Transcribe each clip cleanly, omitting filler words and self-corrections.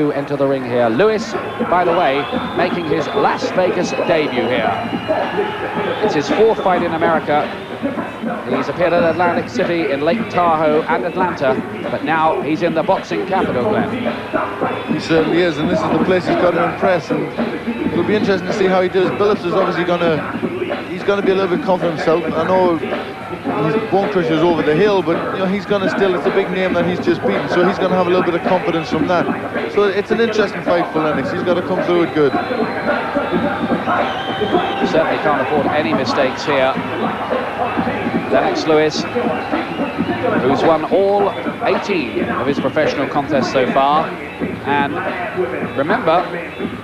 to enter the ring here. Lewis, by the way, making his Las Vegas debut here. It's his fourth fight in America. He's appeared at Atlantic City, in Lake Tahoe and Atlanta, but now he's in the boxing capital, Glenn. He certainly is, and this is the place he's got to impress, and it'll be interesting to see how he does. Billups is obviously he's going to be a little bit confident himself. I know his Bone Crusher's over the hill, but you know, he's going to still, it's a big name that he's just beaten, so he's going to have a little bit of confidence from that. So it's an interesting fight for Lennox. He's got to come through it good. Certainly can't afford any mistakes here. Lennox Lewis, who's won all 18 of his professional contests so far. And remember,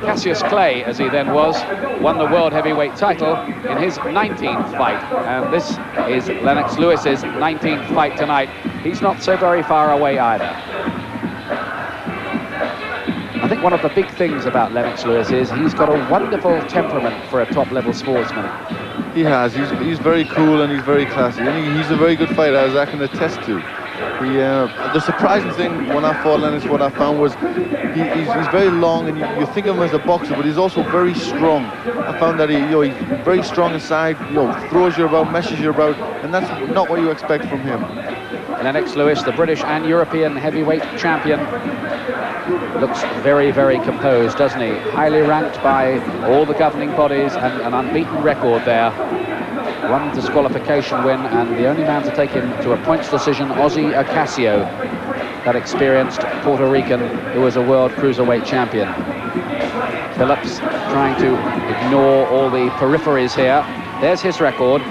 Cassius Clay, as he then was, won the world heavyweight title in his 19th fight. And this is Lennox Lewis's 19th fight tonight. He's not so very far away either. I think one of the big things about Lennox Lewis is he's got a wonderful temperament for a top-level sportsman. He has. He's very cool and he's very classy. And he's a very good fighter, as I can attest to. The surprising thing when I fought Lennox, what I found was he's very long, and you think of him as a boxer, but he's also very strong. I found that he's very strong inside, throws you about, meshes you about, and that's not what you expect from him. Lennox Lewis, the British and European heavyweight champion, looks very, very composed, doesn't he? Highly ranked by all the governing bodies and an unbeaten record there. One disqualification win, and the only man to take him to a points decision, Ozzy Ocasio, that experienced Puerto Rican who was a world cruiserweight champion. Billups trying to ignore all the peripheries here. There's his record.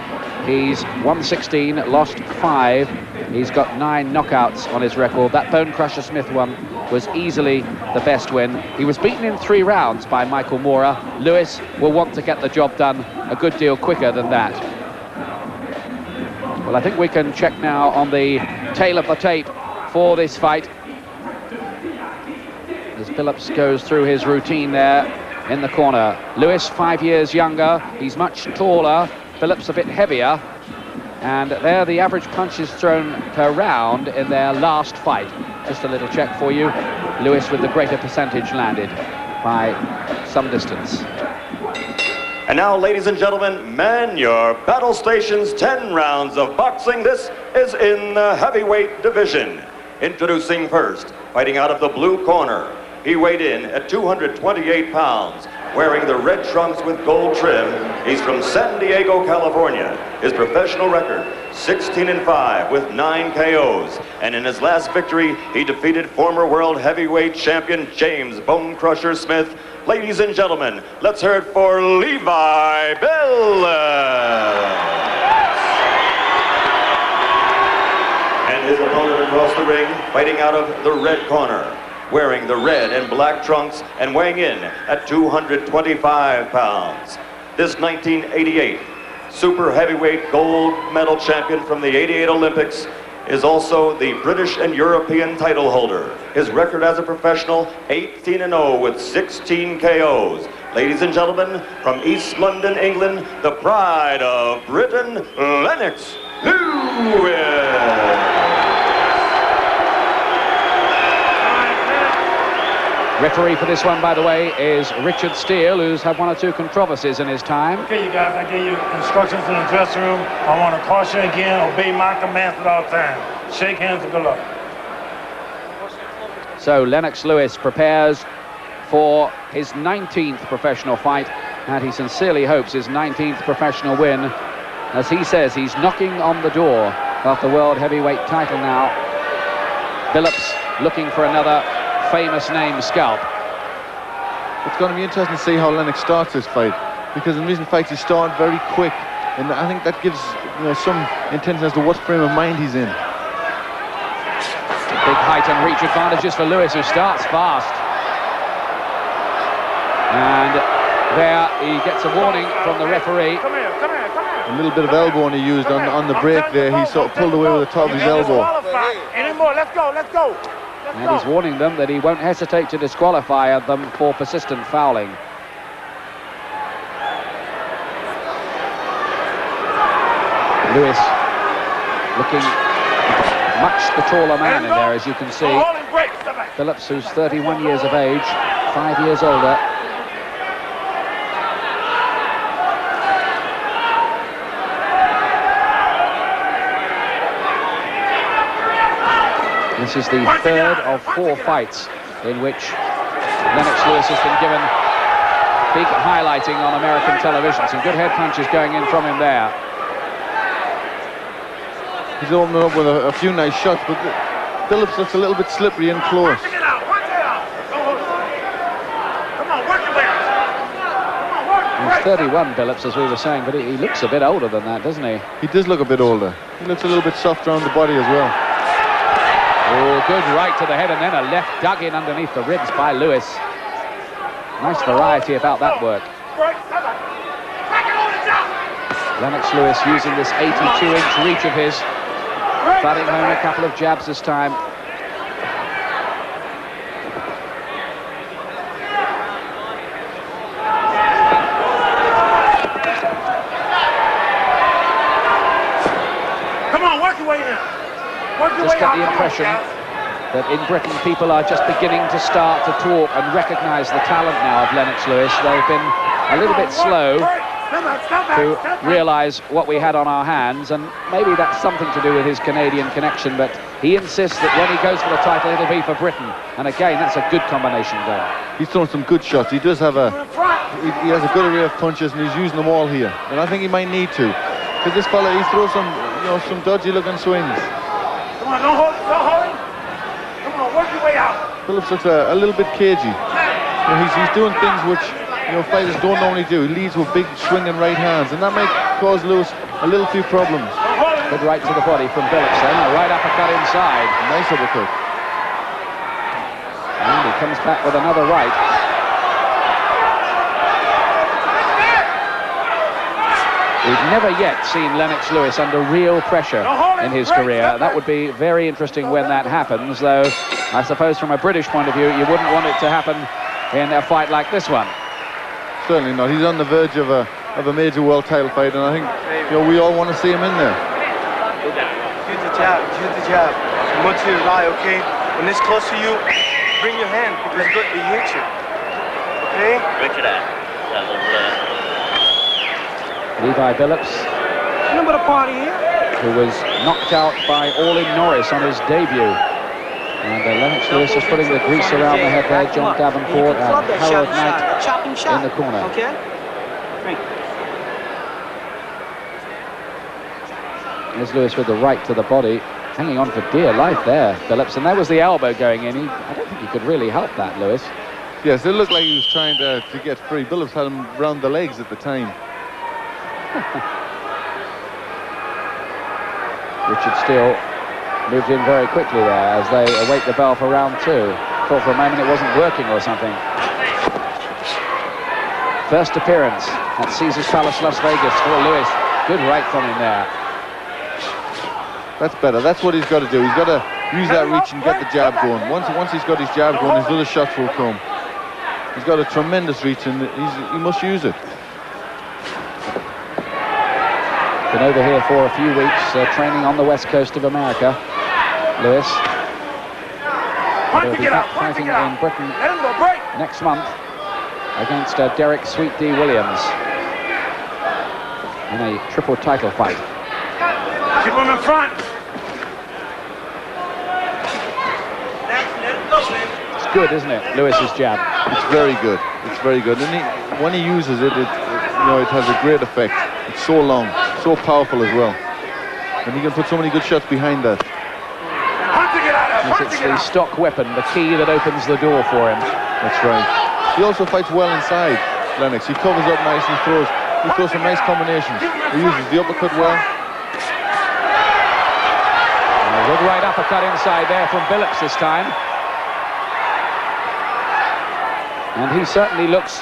He's won 16, lost 5. He's got 9 knockouts on his record. That Bone Crusher Smith one was easily the best win. He was beaten in 3 rounds by Michael Moorer. Lewis will want to get the job done a good deal quicker than that. Well, I think we can check now on the tail of the tape for this fight, as Billups goes through his routine there in the corner. Lewis, 5 years younger. He's much taller. Billups a bit heavier. And there the average punches thrown per round in their last fight. Just a little check for you. Lewis with the greater percentage landed by some distance. And now, ladies and gentlemen, man your battle stations. 10 rounds of boxing. This is in the heavyweight division. Introducing first, fighting out of the blue corner. He weighed in at 228 pounds, wearing the red trunks with gold trim. He's from San Diego, California. His professional record, 16-5 with 9 KOs. And in his last victory, he defeated former world heavyweight champion James Bone Crusher Smith. Ladies and gentlemen, let's hear it for Levi Billups. And his opponent across the ring, fighting out of the red corner, wearing the red and black trunks and weighing in at 225 pounds. This 1988 super heavyweight gold medal champion from the 88 Olympics is also the British and European title holder. His record as a professional, 18-0 with 16 KOs. Ladies and gentlemen, from East London, England, the pride of Britain, Lennox Lewis. Referee for this one, by the way, is Richard Steele, who's had 1 or 2 controversies in his time. Okay, you guys, I gave you instructions in the dressing room. I want to caution again, obey my commands at all times. Shake hands and good luck. So Lennox Lewis prepares for his 19th professional fight, and he sincerely hopes his 19th professional win. As he says, he's knocking on the door of the world heavyweight title now. Billups looking for another famous name scalp. It's going to be interesting to see how Lennox starts this fight, because in recent fights he started very quick, and I think that gives some intention as to what frame of mind he's in. Big height and reach advantages for Lewis, who starts fast. And there he gets a warning from the referee. Come here. A little bit of elbow he used on the break there. He sort of pulled away with the top of his elbow. Any more? Let's go. And he's warning them that he won't hesitate to disqualify them for persistent fouling. Lewis looking much the taller man in there, as you can see. Hold and break. Step back. Billups, who's 31 years of age, 5 years older. This is the third of 4 fights in which Lennox Lewis has been given big highlighting on American television. Some good head punches going in from him there. He's opening up with a few nice shots, but Billups looks a little bit slippery and close. He's 31, Billups, as we were saying, but he looks a bit older than that, doesn't he? He does look a bit older. He looks a little bit softer on the body as well. Oh, good right to the head, and then a left dug in underneath the ribs by Lewis. Nice variety about that work. Lennox Lewis using this 82-inch reach of his, thudding home a couple of jabs this time. Come on, work your way in. Just get the impression that in Britain people are just beginning to start to talk and recognise the talent now of Lennox Lewis. They've been a little bit slow to realise what we had on our hands, and maybe that's something to do with his Canadian connection, but he insists that when he goes for the title it'll be for Britain, and again that's a good combination there. He's throwing some good shots. He does have he has a good array of punches, and he's using them all here, and I think he might need to, because this fella, he throws some, you know, some dodgy looking swings. Come on, don't hold him. Come on, work your way out. Billups looks a little bit cagey. You know, he's doing things which, you know, fighters don't normally do. He leads with big swinging right hands, and that might cause Lewis a little few problems. Good right to the body from Billups then, a right uppercut inside. Nice uppercut. And he comes back with another right. We've never yet seen Lennox Lewis under real pressure in his career. That would be very interesting when that happens, though I suppose from a British point of view you wouldn't want it to happen in a fight like this one. Certainly not. He's on the verge of a major world title fight, and I think, you know, we all want to see him in there. Use the jab, Much to your lie, okay? When it's close to you, bring your hand, because he hits you. Okay? Richard, that was Levi Billups, Remember the party here? who was knocked out by All-In Norris on his debut. And Lennox Lewis is putting the grease around the head there. John Davenport and Harold Knight in the corner. Okay? Here's Lewis with the right to the body, hanging on for dear life there, Billups. And there was the elbow going in. I don't think he could really help that, Lewis. Yes, it looked like he was trying to get free. Billups had him round the legs at the time. Richard Steele moved in very quickly there as they await the bell for round 2. Thought for a moment it wasn't working or something. First appearance at Caesars Palace, Las Vegas for Lewis. Good right from him there. That's better. That's what he's got to do. He's got to use that reach and get the jab going. Once he's got his jab going, his other shots will come. He's got a tremendous reach, and he must use it. Been over here for a few weeks, training on the west coast of America. Lewis will be back fighting in Britain next month against Derek Sweet D. Williams in a triple title fight. Keep him in front. It's good, isn't it, Lewis's jab? It's very good. It's very good. And when he uses it, it has a great effect. It's so long, so powerful as well. And he can put so many good shots behind that. It's the stock weapon, the key that opens the door for him. That's right. He also fights well inside, Lennox. He covers up nice and he throws some nice combinations. He uses the uppercut well. A good right uppercut inside there from Billups this time. And he certainly looks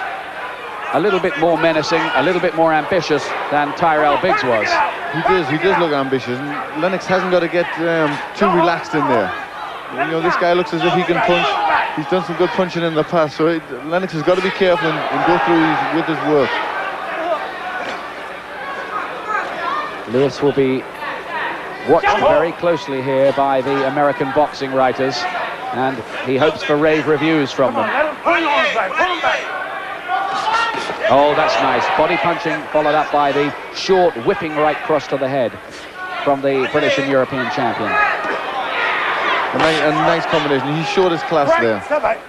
a little bit more menacing, a little bit more ambitious than Tyrell Biggs was. He does look ambitious, and Lennox hasn't got to get too relaxed in there. You know, this guy looks as if he can punch. He's done some good punching in the past, so Lennox has got to be careful and go through with his work. Lewis will be watched very closely here by the American boxing writers. And he hopes for rave reviews from them. Let him pull your arms back. Pull him back. Oh, that's nice. Body punching followed up by the short whipping right cross to the head from the British and European champion. A nice combination. He showed his class there. Step back.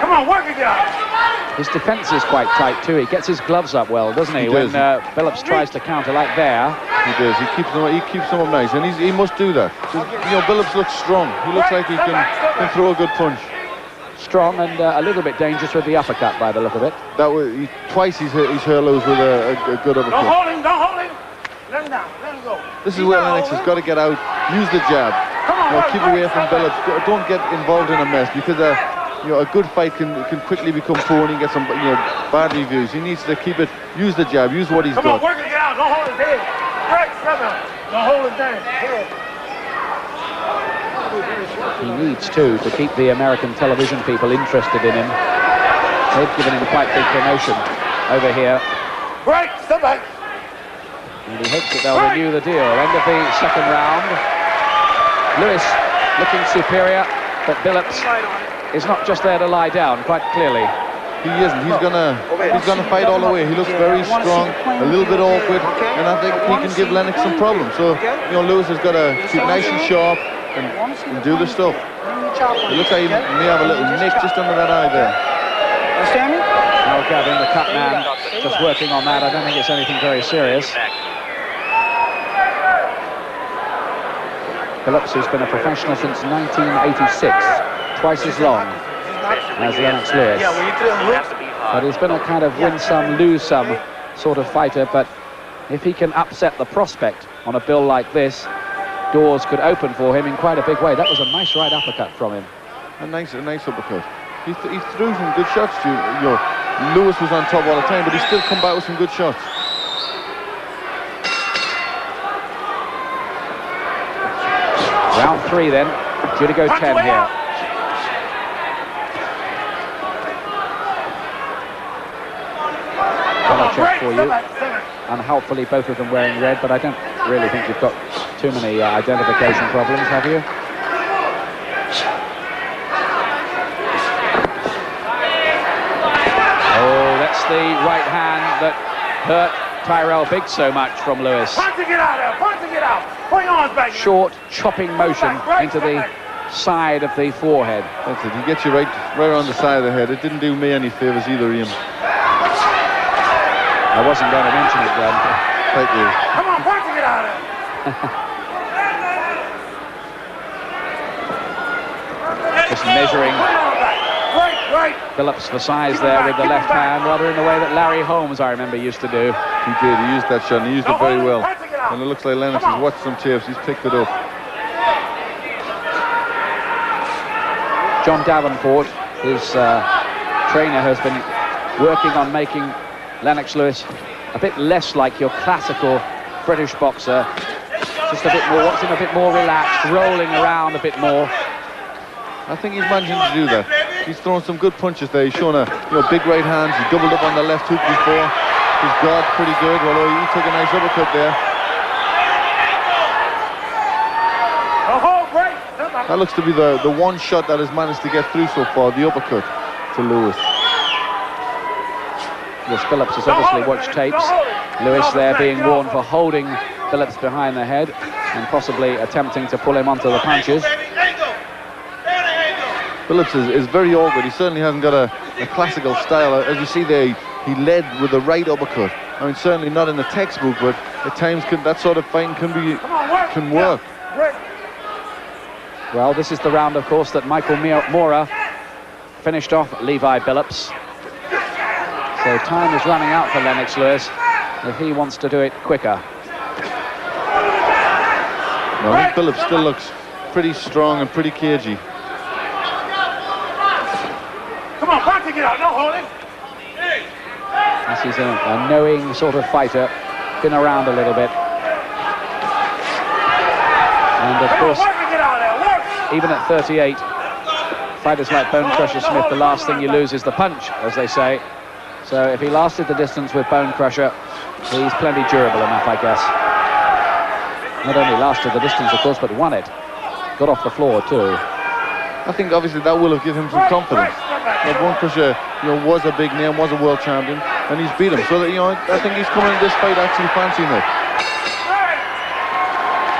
Come on, work it out. His defence is quite tight too. He gets his gloves up well, doesn't he? When Billups tries to counter like there. He does. He keeps them up nice, and he must do that. Just, you know, Billups looks strong. He looks like he can throw a good punch. Strong and a little bit dangerous with the uppercut by the look of it. That was twice he's hurt Lewis with a good uppercut. Don't hold him. Don't hold him. Let him down. Let him go. This is where Lennox has got to get out. Use the jab. Come on, keep away from Billups. Don't get involved in a mess, because you know, a good fight can quickly become poor and he gets some, you know, bad reviews. He needs to keep it. Use the jab. Use what he's got. Come on, work it out. Don't hold his head. Right, step out. Don't hold his head. He needs to keep the American television people interested in him. They've given him quite big promotion over here. Right, step back. And he hopes that they'll renew the deal. End of the second round. Lewis looking superior, but Billups is not just there to lie down, quite clearly. He isn't. He's gonna fight all the way. He looks very strong, a little bit awkward, and I think he can give Lennox some problems. So, you know, Lewis has got to keep nice and sharp and do the stuff. It looks like he may have a little nick just under that eye there. Understand me? Now Gavin, the cut man, just working on that. I don't think it's anything very serious. Billups, who's been a professional since 1986, twice as long as Lennox Lewis. But he's been a kind of win some, lose some sort of fighter, but if he can upset the prospect on a bill like this, doors could open for him in quite a big way. That was a nice right uppercut from him. A nice uppercut. He threw some good shots to you. You know, Lewis was on top all the time, but he still come back with some good shots. Round 3 then, due to go 10 here. Collar check for you. Unhelpfully, both of them wearing red, but I don't really think you've got too many identification problems, have you? Oh, that's the right hand that hurt Tyrell Biggs so much from Lewis. Punching it out there. Punching it out. Put your arms back. Short, chopping motion into the side of the forehead. That's it. He gets you right around the side of the head. It didn't do me any favours either, Ian. I wasn't going to mention it then. Thank you. Come on, punching it out there. Just measuring Right. Billups for size there with the left hand, rather in the way that Larry Holmes, I remember, used to do. He did. He used that shot, and he used it very well. And it looks like Lennox has watched some tapes. He's picked it up. John Davenport, his trainer, has been working on making Lennox Lewis a bit less like your classical British boxer. Just a bit more, wants him a bit more relaxed, rolling around a bit more. I think he's managing to do that. He's thrown some good punches there. He's shown big right hands. He doubled up on the left hook before. His guard's pretty good, although he took a nice uppercut there. That looks to be the one shot that has managed to get through so far, the uppercut to Lewis. Yes, Billups has obviously watched tapes. Lewis there being warned for holding Billups behind the head and possibly attempting to pull him onto the punches. Billups is very awkward. He certainly hasn't got a classical style. As you see there, he led with the right uppercut. I mean, certainly not in the textbook, but at times that sort of fighting can work. Well, this is the round, of course, that Michael Mora finished off Levi Billups. So time is running out for Lennox Lewis if he wants to do it quicker. No, I think Billups still looks pretty strong and pretty cagey. Come on, punch it out, no holding. This is a knowing sort of fighter, been around a little bit. And of course, even at 38, fighters like Bone Crusher Smith, the last thing you lose is the punch, as they say. So if he lasted the distance with Bone Crusher, he's plenty durable enough, I guess. Not only lasted the distance, of course, but won it. Got off the floor, too. I think obviously that will have given him some confidence. Bone Crusher, was a big name, was a world champion, and he's beat him. So that, I think he's coming in this fight actually fancying it.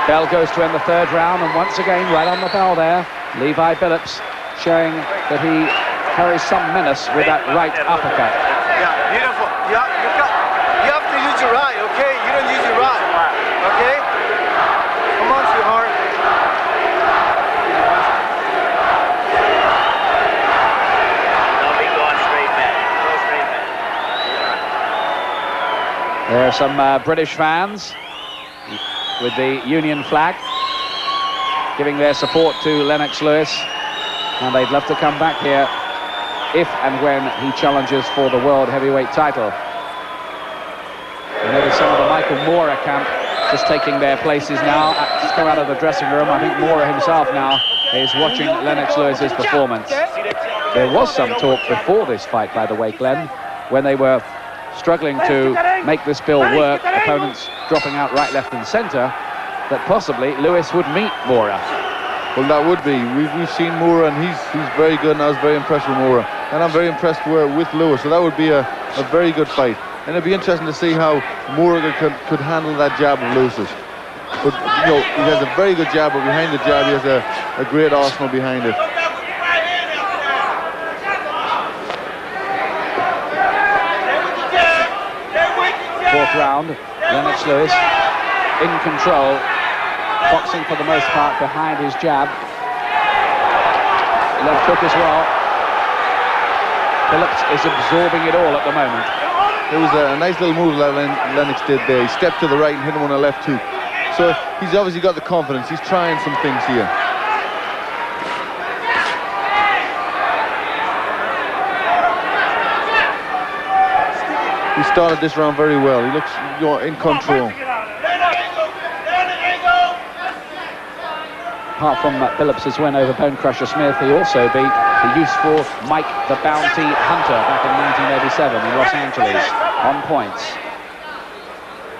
Bell goes to end the third round, and once again, right on the bell there, Levi Billups showing that he carries some menace with that right uppercut. Yeah, beautiful. You have to use your right, okay? You don't use your right, okay? Come on, sweetheart. Don't be going straight back. Go straight back. There are some British fans with the Union flag giving their support to Lennox Lewis, and they'd love to come back here if and when he challenges for the world heavyweight title. You notice some of the Michael Moorer camp just taking their places now. Just come out of the dressing room. I think Moorer himself now is watching Lennox Lewis's performance. There was some talk before this fight, by the way, Glenn, when they were struggling to make this bill work, opponents dropping out right, left and centre, that possibly Lewis would meet Moorer. Well, that would be. We've seen Moorer, and he's very good, and I was very impressed with Moorer. And I'm very impressed with Lewis, so that would be a very good fight. And it'd be interesting to see how Moorer could handle that jab of Lewis's. But, he has a very good jab, but behind the jab, he has a great arsenal behind it. Fourth round, Lennox Lewis in control, boxing for the most part behind his jab. Left hook as well. Billups is absorbing it all at the moment. It was a nice little move that Lennox did there. He stepped to the right and hit him on a left hook. So he's obviously got the confidence. He's trying some things here. He started this round very well. He looks in control. Apart from Billups' win over Bone Crusher Smith, he also beat the useful Mike the Bounty Hunter back in 1987 in Los Angeles on points.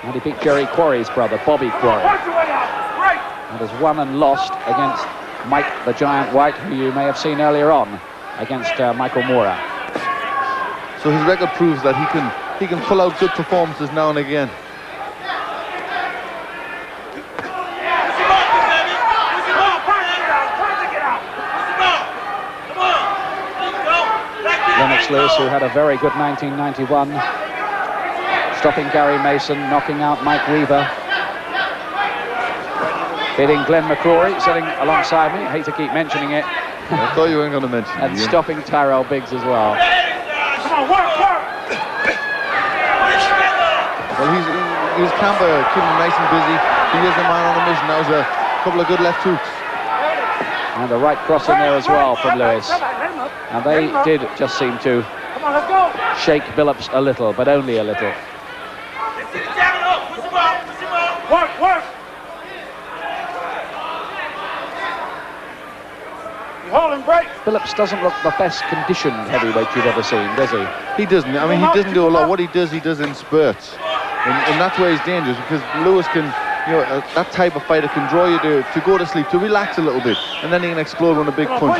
And he beat Jerry Quarry's brother, Bobby Quarry. And has won and lost against Mike the Giant White, who you may have seen earlier on against Michael Moorer. So his record proves that he can pull out good performances now and again. Lennox Lewis, who had a very good 1991, stopping Gary Mason, knocking out Mike Weaver, beating Glenn McCrory, sitting alongside me. I hate to keep mentioning it. I thought you weren't going to mention it. And stopping Tyrell Biggs as well. Come on, work! Well, he's Camber, keeping him nice and busy. He is the man on a mission. That was a couple of good left hooks. And the right cross in there as well from Lewis. And they did just seem to shake Billups a little, but only a little. Work! You hold and break. Billups doesn't look the best conditioned heavyweight you've ever seen, does he? He doesn't. I mean, he doesn't do a lot. What he does in spurts. And that's where he's dangerous, because Lewis can, that type of fighter can draw you to go to sleep, to relax a little bit, and then he can explode on a big punch.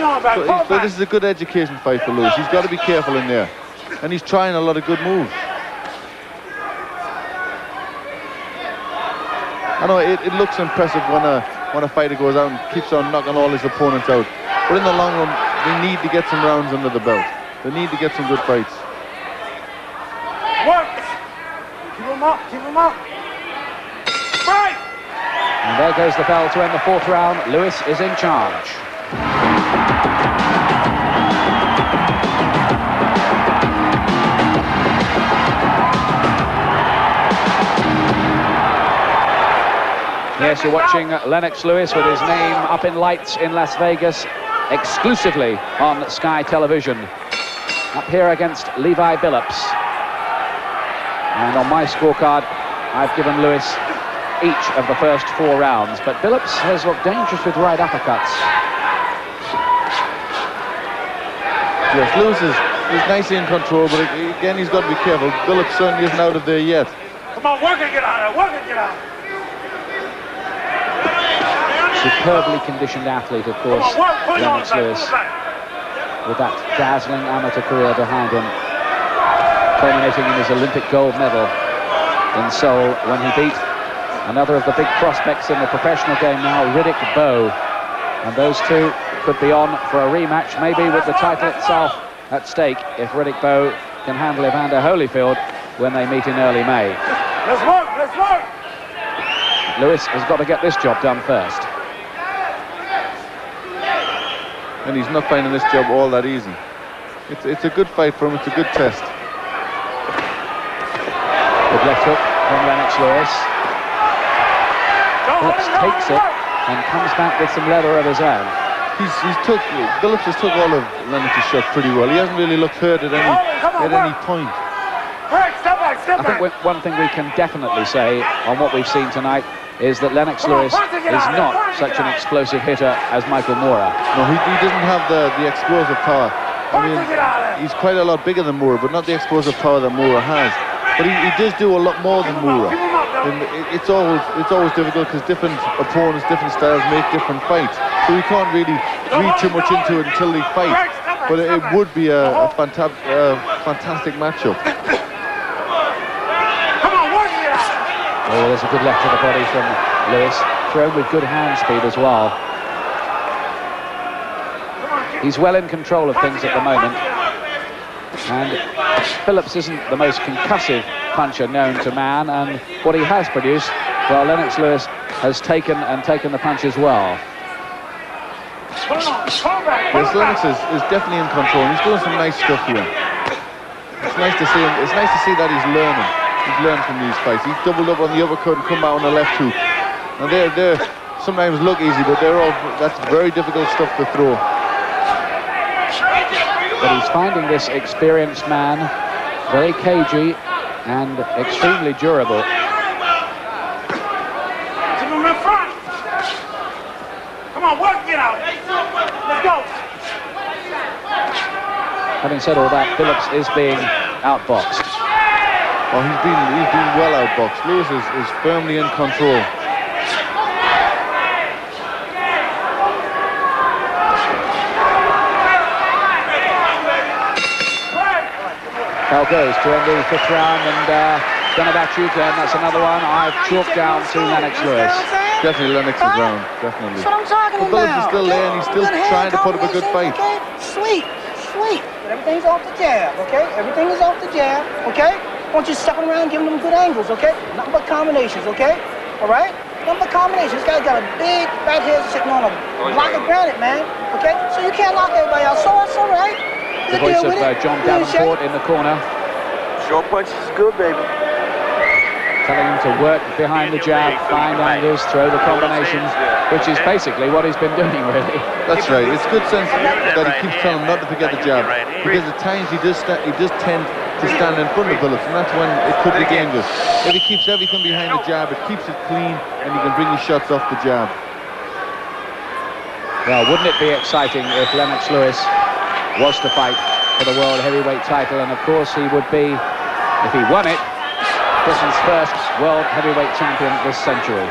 So this is a good education fight for Lewis. He's got to be careful in there. And he's trying a lot of good moves. I know it looks impressive when a fighter goes out and keeps on knocking all his opponents out. But in the long run, they need to get some rounds under the belt. They need to get some good fights. Work! Keep him up! Right! And there goes the bell to end the fourth round. Lewis is in charge. Yes, you're watching Lennox Lewis with his name up in lights in Las Vegas, exclusively on Sky Television. Up here against Levi Billups. And on my scorecard, I've given Lewis each of the first 4 rounds, but Billups has looked dangerous with right uppercuts. Yes, Lewis is nicely in control, but again, he's got to be careful. Billups certainly isn't out of there yet. Come on, work and get out. superbly conditioned athlete, of course, Lennox Lewis, with that dazzling amateur career behind him, culminating in his Olympic gold medal in Seoul when he beat another of the big prospects in the professional game now, Riddick Bowe. And those two could be on for a rematch, maybe with the title itself at stake, if Riddick Bowe can handle Evander Holyfield when they meet in early May. Let's work, let's work! Lewis has got to get this job done first. And he's not finding this job all that easy. It's a good fight for him, it's a good test. Good left hook from Lennox Lewis. Billups takes it and comes back with some leather of his own. Billups has took all of Lennox's shots pretty well. He hasn't really looked hurt at any point. I think one thing we can definitely say on what we've seen tonight is that Lennox Lewis is not such an explosive hitter as Michael Moorer. No, he doesn't have the explosive power. I mean, he's quite a lot bigger than Moorer, but not the explosive power that Moorer has. But he does do a lot more than Moorer. And it's always difficult because different opponents, different styles make different fights. So we can't really read too much into it until they fight. But it would be a fantastic matchup. Oh, there's a good left to the body from Lewis, thrown with good hand speed as well. He's well in control of things at the moment. And Billups isn't the most concussive puncher known to man, and what he has produced, well, Lennox Lewis has taken the punches well. Yes, Lennox is definitely in control. He's doing some nice stuff here. It's nice to see him. It's nice to see that he's learning. He's learned from these fights. He's doubled up on the uppercut and come out on the left hook. And they sometimes look easy, but that's very difficult stuff to throw. But he's finding this experienced man very cagey and extremely durable. Keep him in front. Come on, work it out. Let's go. Having said all that, Billups is being outboxed. Oh, he's been well outboxed. Lewis is firmly in control. Bell goes to end the fifth round, and don't know about you, Glenn, that's another one I've chalked down to Lennox Lewis. Definitely Lennox's round, definitely. That's what I'm talking but Billups is about. still there, and he's still trying to put up a good fight. Okay? Sweet. But everything's off the jab, okay? Everything is off the jab, okay? Don't just sucking around giving them good angles, okay? Nothing but combinations, okay? All right? Nothing but combinations. This guy's got a big back head sitting on a block of granite, man, okay? So you can't knock everybody out. So that's all right. The voice of John Davenport in the corner. Short punch is good, baby. Telling him to work behind the jab, find angles, throw the combinations, which is basically what he's been doing, really. That's right. It's good sense that he keeps telling him not to forget the jab, because at times he does tend to stand in front of Billups, and that's when it could be dangerous. If he keeps everything behind the jab, it keeps it clean, and he can bring his shots off the jab. Well, wouldn't it be exciting if Lennox Lewis was to fight for the world heavyweight title, and of course he would be, if he won it, Britain's first world heavyweight champion this century.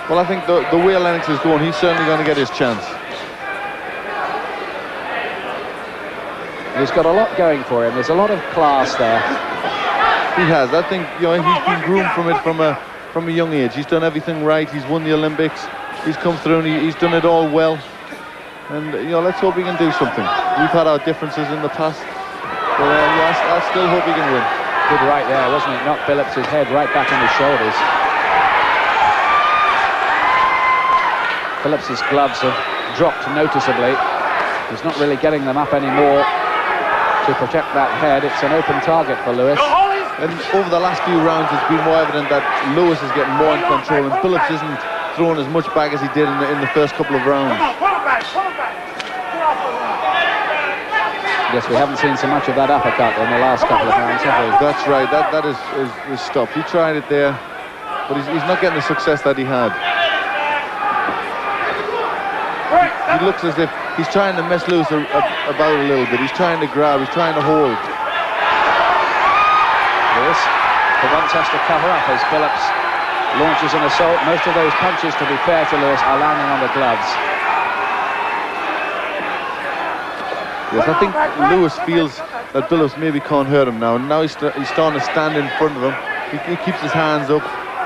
Well, I think the way Lennox is going, he's certainly going to get his chance. He's got a lot going for him. There's a lot of class there. He has. I think he's been groomed from it from a young age. He's done everything right. He's won the Olympics. He's come through and he's done it all well. And let's hope he can do something. We've had our differences in the past, but I still hope he can win. Good right there, wasn't it? Knocked Billups' head right back on his shoulders. Billups' gloves have dropped noticeably. He's not really getting them up anymore to protect that head. It's an open target for Lewis. And over the last few rounds, it's been more evident that Lewis is getting more in control, and Billups isn't throwing as much back as he did in the first couple of rounds. Yes, we haven't seen so much of that uppercut in the last couple of rounds, have we? That's right. That is stopped. He tried it there, but he's not getting the success that he had. He looks as if he's trying to mess Lewis about a little bit. He's trying to grab. He's trying to hold. Lewis, for once, has to cover up as Billups launches an assault. Most of those punches, to be fair to Lewis, are landing on the gloves. Yes, I think Lewis feels that Billups maybe can't hurt him now. And now he's starting to stand in front of him. He keeps his hands up,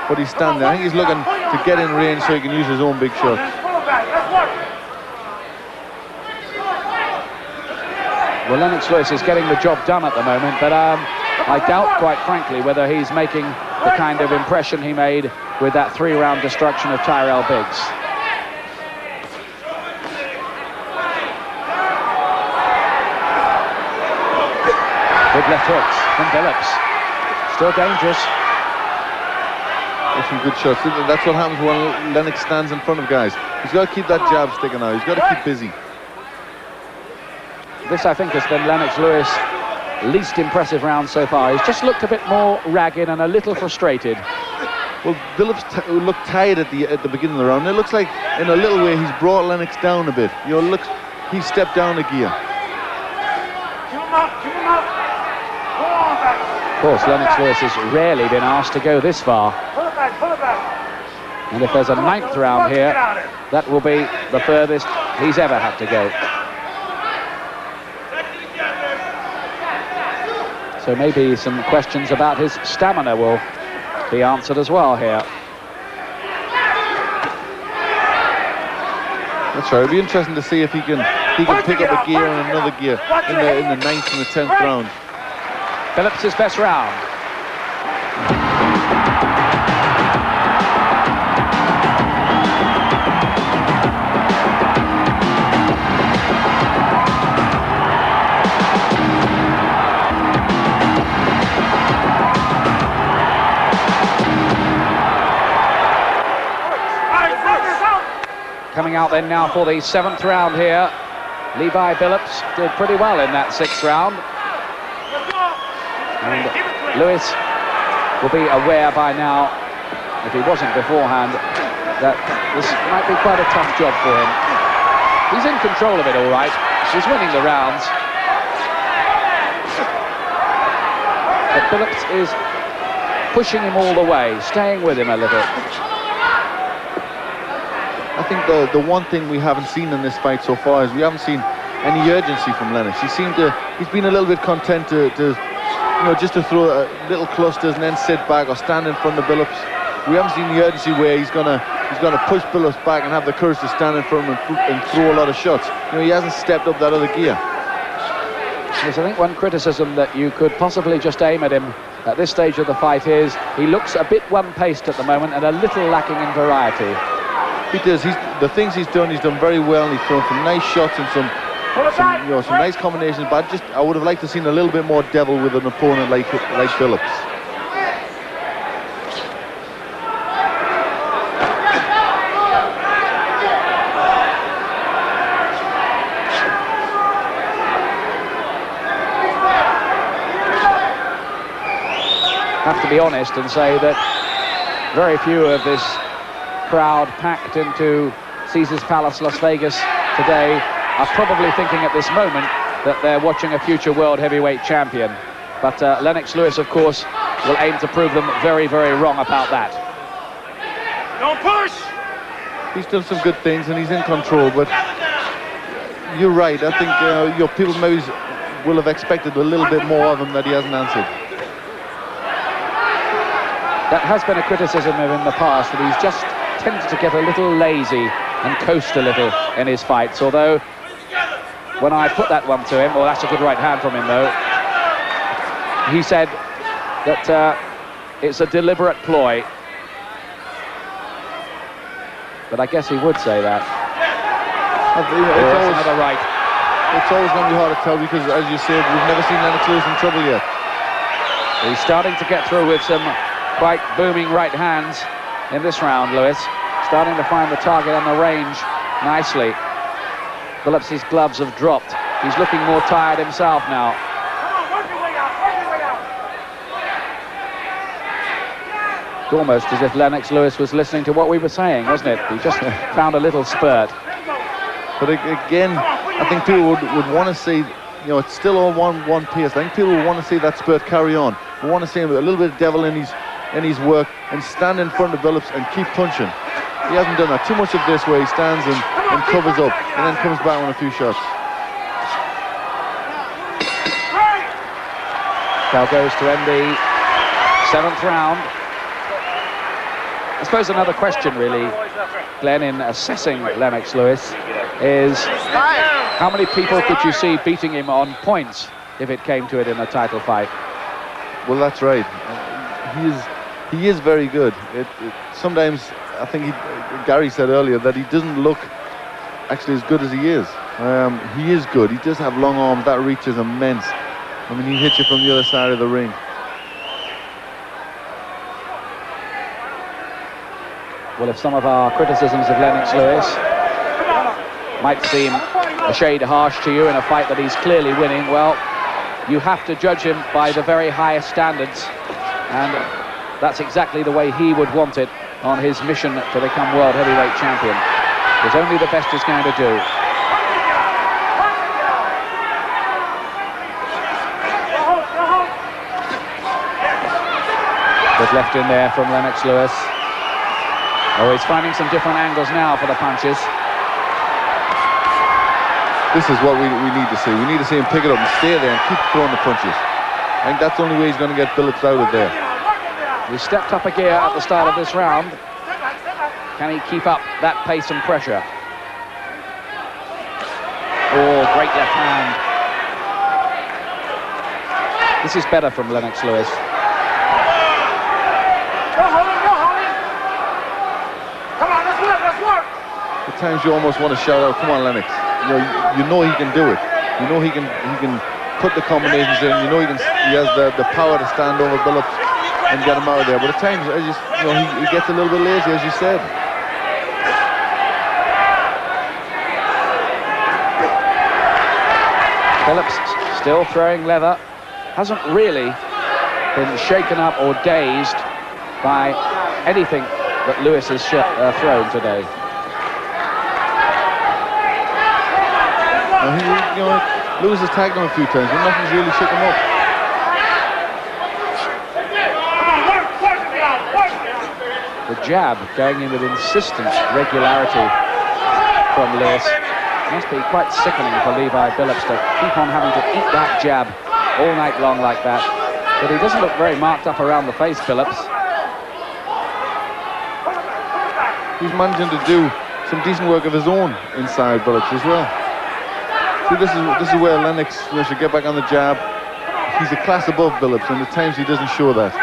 but he's standing there. I think he's looking to get in range so he can use his own big shot. Well, Lennox Lewis is getting the job done at the moment, but I doubt, quite frankly, whether he's making the kind of impression he made with that 3-round destruction of Tyrell Biggs. Good left hooks from Billups. Still dangerous. That's some good shots. That's what happens when Lennox stands in front of guys. He's got to keep that jab sticking out. He's got to keep busy. This, I think, has been Lennox Lewis' least impressive round so far. He's just looked a bit more ragged and a little frustrated. Well, Billups looked tired at the beginning of the round. It looks like, in a little way, he's brought Lennox down a bit. You know, he stepped down a gear. Keep him up, keep him up. Go on back. Of course, Lennox Lewis has rarely been asked to go this far. Pull it back, pull it back. And if there's a 9th round here, that will be the furthest he's ever had to go. So maybe some questions about his stamina will be answered as well here. That's right. It'll be interesting to see if he can pick up a gear and another gear in the 9th and the 10th round. Billups' best round. Coming out then now for the 7th round here. Levi Billups did pretty well in that 6th round. And Lewis will be aware by now, if he wasn't beforehand, that this might be quite a tough job for him. He's in control of it all right. He's winning the rounds. But Billups is pushing him all the way, staying with him a little. I think the one thing we haven't seen in this fight so far is we haven't seen any urgency from Lennox. He's been a little bit content to just to throw little clusters and then sit back or stand in front of Billups. We haven't seen the urgency where he's gonna push Billups back and have the courage to stand in front of him and throw a lot of shots. He hasn't stepped up that other gear. Yes, I think one criticism that you could possibly just aim at him at this stage of the fight is he looks a bit one-paced at the moment and a little lacking in variety. He does. The things he's done very well. He's thrown some nice shots and some nice combinations. But I would have liked to have seen a little bit more devil with an opponent like Billups. Have to be honest and say that very few of this crowd packed into Caesars Palace, Las Vegas today are probably thinking at this moment that they're watching a future world heavyweight champion. But Lennox Lewis, of course, will aim to prove them very, very wrong about that. Don't push! He's done some good things and he's in control, but you're right. I think people maybe will have expected a little bit more of him that he hasn't answered. That has been a criticism of him in the past, that he's just tended to get a little lazy and coast a little in his fights, although when I put that one to him, well, that's a good right hand from him though, he said that it's a deliberate ploy. But I guess he would say that. It's another right. It's always going to be hard to tell because, as you said, we've never seen Lennox Lewis in trouble yet. He's starting to get through with some quite booming right hands in this round, Lewis. Starting to find the target and the range nicely. Billups' gloves have dropped. He's looking more tired himself now. Come on, work your way out, work your way out. It's almost as if Lennox Lewis was listening to what we were saying, wasn't it? He just found a little spurt. But again, I think people would want to see, it's still all one pace. I think people would want to see that spurt carry on. We want to see him with a little bit of devil in his in his work and stand in front of Billups and keep punching. He hasn't done that. Too much of this where he stands and covers up and then comes back on a few shots. Bell goes to end the 7th round. I suppose another question, really, Glenn, in assessing Lennox Lewis is how many people could you see beating him on points if it came to it in a title fight? Well, that's right. He is very good. Sometimes I think Gary said earlier that he doesn't look actually as good as he is. He is good. He does have long arms. That reach is immense. I mean, he hits you from the other side of the ring. Well, if some of our criticisms of Lennox Lewis might seem a shade harsh to you in a fight that he's clearly winning, well, you have to judge him by the very highest standards, and that's exactly the way he would want it on his mission to become world heavyweight champion. Because only the best is going to do. Good left in there from Lennox Lewis. Oh, he's finding some different angles now for the punches. This is what we need to see. We need to see him pick it up and stay there and keep throwing the punches. I think that's the only way he's going to get Billups out of there. He stepped up a gear at the start of this round. Can he keep up that pace and pressure? Oh, great left hand. This is better from Lennox Lewis. At times you almost want to shout out, "Come on, Lennox!" You know he can do it. You know he can put the combinations in. You know he has the power to stand over Billups and get him out of there. But at times, he gets a little bit lazy, as you said. Billups still throwing leather. Hasn't really been shaken up or dazed by anything that Lewis has thrown today. Lewis has tagged him a few times, but nothing's really shook him up. The jab going in with insistent regularity from Lewis. Must be quite sickening for Levi Billups to keep on having to eat that jab all night long like that. But he doesn't look very marked up around the face, Billups. He's managing to do some decent work of his own inside Billups as well. See, this is where Lennox should get back on the jab. He's a class above Billups, and at times he doesn't show that.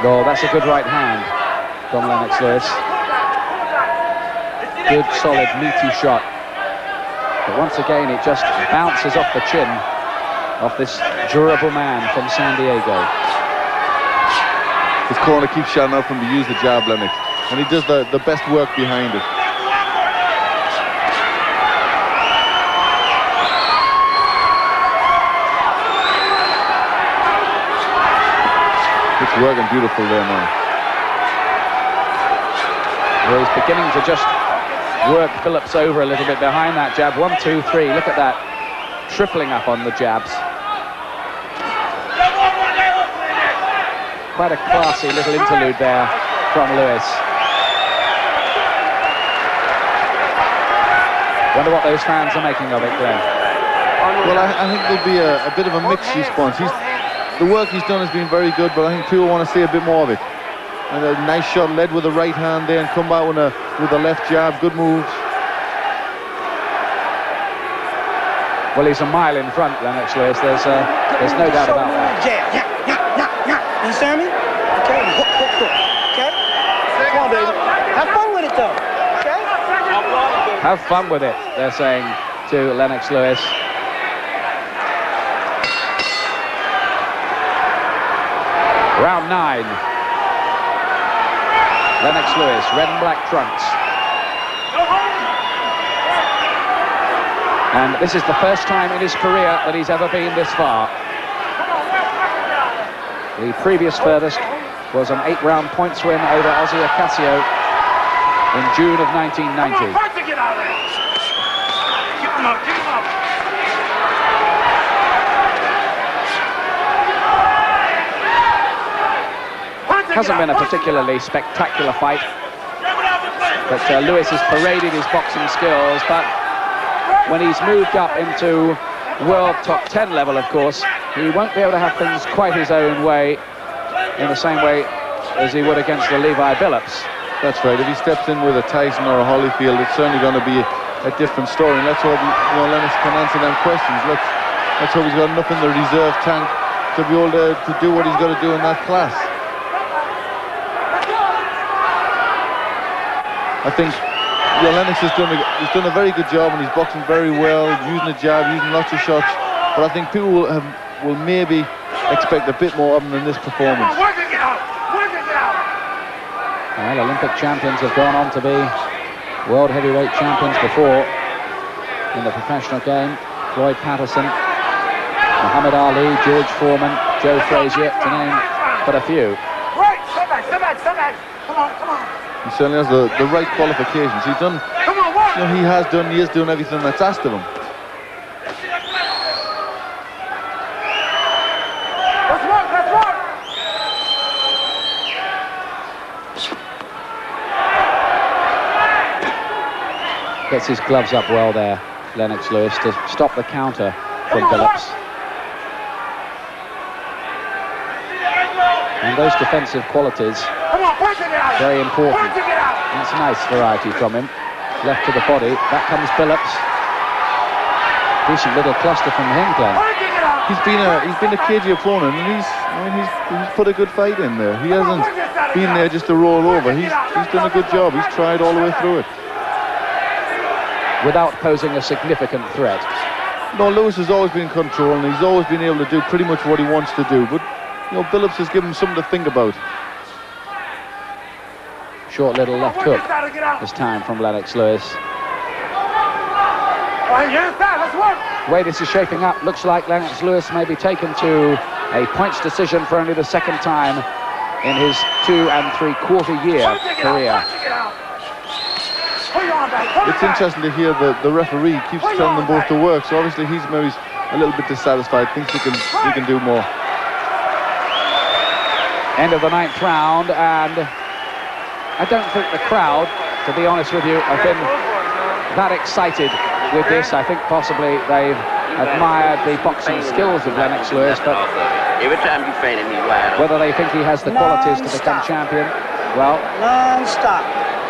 No, that's a good right hand from Lennox Lewis. Good, solid, meaty shot. But once again, it just bounces off the chin of this durable man from San Diego. His corner keeps shouting out for him to use the jab, Lennox, and he does the best work behind it. It's working beautiful there now. Well, he's beginning to just work Billups over a little bit behind that jab. 1, 2, 3. Look at that. Tripling up on the jabs. Quite a classy little interlude there from Lewis. Wonder what those fans are making of it, Glenn. Well, I think there'll be a bit of a mixed response. The work he's done has been very good, but I think people want to see a bit more of it. And a nice shot led with the right hand there and come back with a left jab. Good moves. Well, he's a mile in front, Lennox Lewis. There's no doubt about that. Jab, yeah. You understand me? Okay, hook. Okay? Come on, baby. Have fun with it, though. Okay? Have fun with it, they're saying to Lennox Lewis. Round 9. Lennox Lewis, red and black trunks. And this is the first time in his career that he's ever been this far. The previous furthest was an 8-round points win over Ozzy Ocasio in June of 1990. Hasn't been a particularly spectacular fight, but Lewis has paraded his boxing skills, but when he's moved up into world top 10 level, of course, he won't be able to have things quite his own way in the same way as he would against the Levi Billups. That's right. If he steps in with a Tyson or a Holyfield, it's certainly going to be a different story. And let's hope Lennox can answer them questions. Let's hope he's got enough in the reserve tank to be able to do what he's got to do in that class. I think Lennox has done a very good job, and he's boxing very well, using the jab, using lots of shots. But I think people will maybe expect a bit more of him in this performance. Well, Olympic champions have gone on to be world heavyweight champions before in the professional game. Floyd Patterson, Muhammad Ali, George Foreman, Joe Frazier, to name but a few. Right, step back. Come on. He certainly has the right qualifications. He's done, he is doing everything that's asked of him. Let's work. Gets his gloves up well there, Lennox Lewis, to stop the counter from Billups. And those defensive qualities, very important. That's a nice variety from him. Left to the body, back comes Billups. Decent little cluster from him, Glenn. He's been a cagey opponent, and he's put a good fight in there. He hasn't been there just to roll over. He's done a good job. He's tried all the way through it. Without posing a significant threat. No, Lewis has always been in control, and he's always been able to do pretty much what he wants to do. But Billups has given him something to think about. Short little left hook this time from Lennox Lewis. The way this is shaping up, looks like Lennox Lewis may be taken to a points decision for only the second time in his 2 3/4 year career. It's interesting to hear that the referee keeps telling them both to work, so obviously he's maybe a little bit dissatisfied, thinks he can do more. End of the 9th round, and I don't think the crowd, to be honest with you, have been that excited with this. I think possibly they've admired the boxing skills of Lennox Lewis, but every time you faint me, whether they think he has the qualities to become champion, well, Non-stop.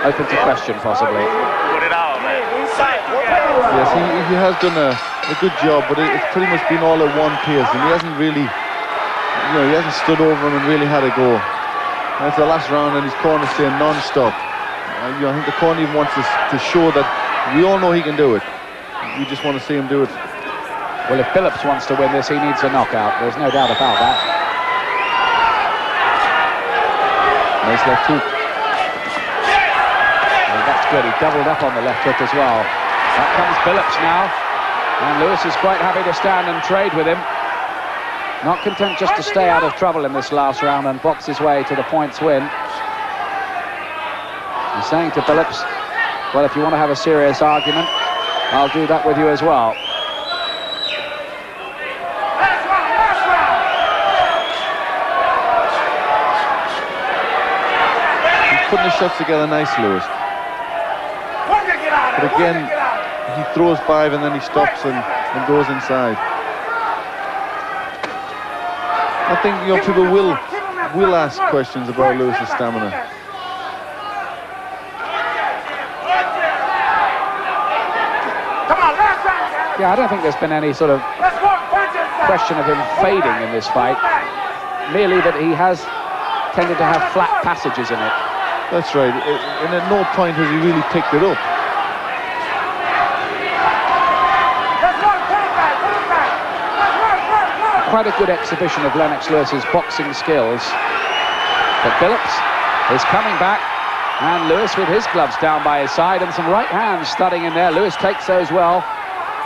open to question possibly. Put it all, man. Yes, he has done a good job, but it's pretty much been all at one pace, and he hasn't really, he hasn't stood over him and really had a go. And it's the last round, and his corner's saying non-stop. I think the corner even wants to show that we all know he can do it. We just want to see him do it. Well, if Billups wants to win this, he needs a knockout. There's no doubt about that. Nice left hook. Well, that's good. He doubled up on the left hook as well. Back comes Billups now. And Lewis is quite happy to stand and trade with him. Not content just to stay out of trouble in this last round and box his way to the points win. He's saying to Billups, well, if you want to have a serious argument, I'll do that with you as well. He's putting the shots together nice, Lewis. But again, he throws 5 and then he stops and goes inside. I think people will ask questions about Lewis's stamina. Yeah, I don't think there's been any sort of question of him fading in this fight. Merely that he has tended to have flat passages in it. That's right, and at no point has he really picked it up. Quite a good exhibition of Lennox Lewis's boxing skills. But Billups is coming back, and Lewis with his gloves down by his side and some right hands studding in there. Lewis takes those well.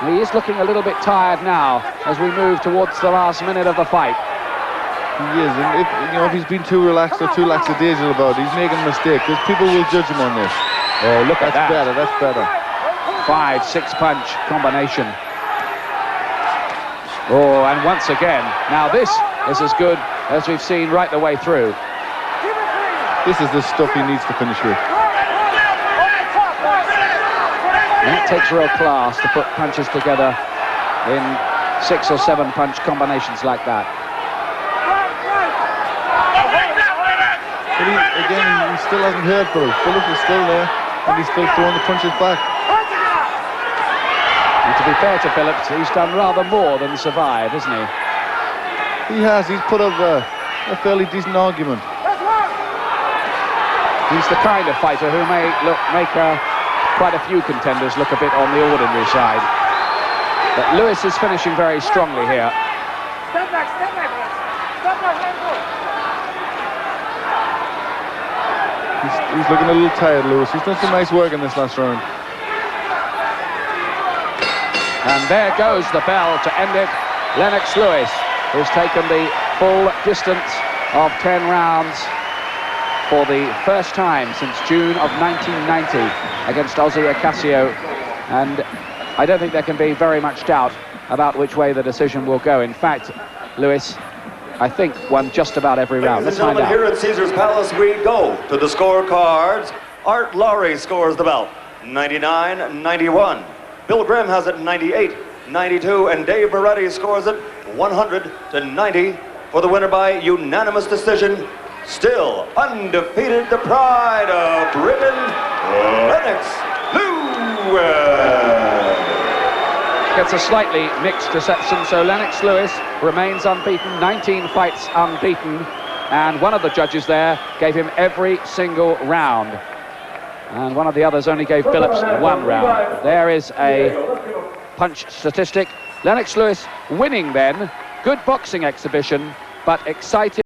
He is looking a little bit tired now as we move towards the last minute of the fight. He is, and if he's been too relaxed or too lackadaisical about it, he's making a mistake, because people will judge him on this. Oh, look at that. That's better. 5-6 punch combination. Oh, and once again, now this is as good as we've seen right the way through. This is the stuff he needs to finish with. And it takes real class to put punches together in 6 or 7 punch combinations like that. But he still hasn't hurt Billups. Billups is still there, and he's still throwing the punches back. And to be fair to Billups, he's done rather more than survive, hasn't he? He has. He's put up a fairly decent argument. He's the kind of fighter who may make quite a few contenders look a bit on the ordinary side. But Lewis is finishing very strongly here. Step back, step back. Step back, let go. He's looking a little tired, Lewis. He's done some nice work in this last round. And there goes the bell to end it. Lennox Lewis has taken the full distance of 10 rounds for the first time since June of 1990 against Ozzy Ocasio. And I don't think there can be very much doubt about which way the decision will go. In fact, Lewis, I think, won just about every round. Ladies Let's and find gentlemen, out. here at Caesar's Palace we go to the scorecards. Art Laurie scores the belt 99-91. Bill Grimm has it 98-92, and Dave Moretti scores it 100-90 for the winner by unanimous decision. Still undefeated, the pride of Britain, Lennox Lewis. Gets a slightly mixed reception, so Lennox Lewis remains unbeaten, 19 fights unbeaten, and one of the judges there gave him every single round, and one of the others only gave Billups 1 round. There is a punch statistic. Lennox Lewis winning then, good boxing exhibition, but exciting.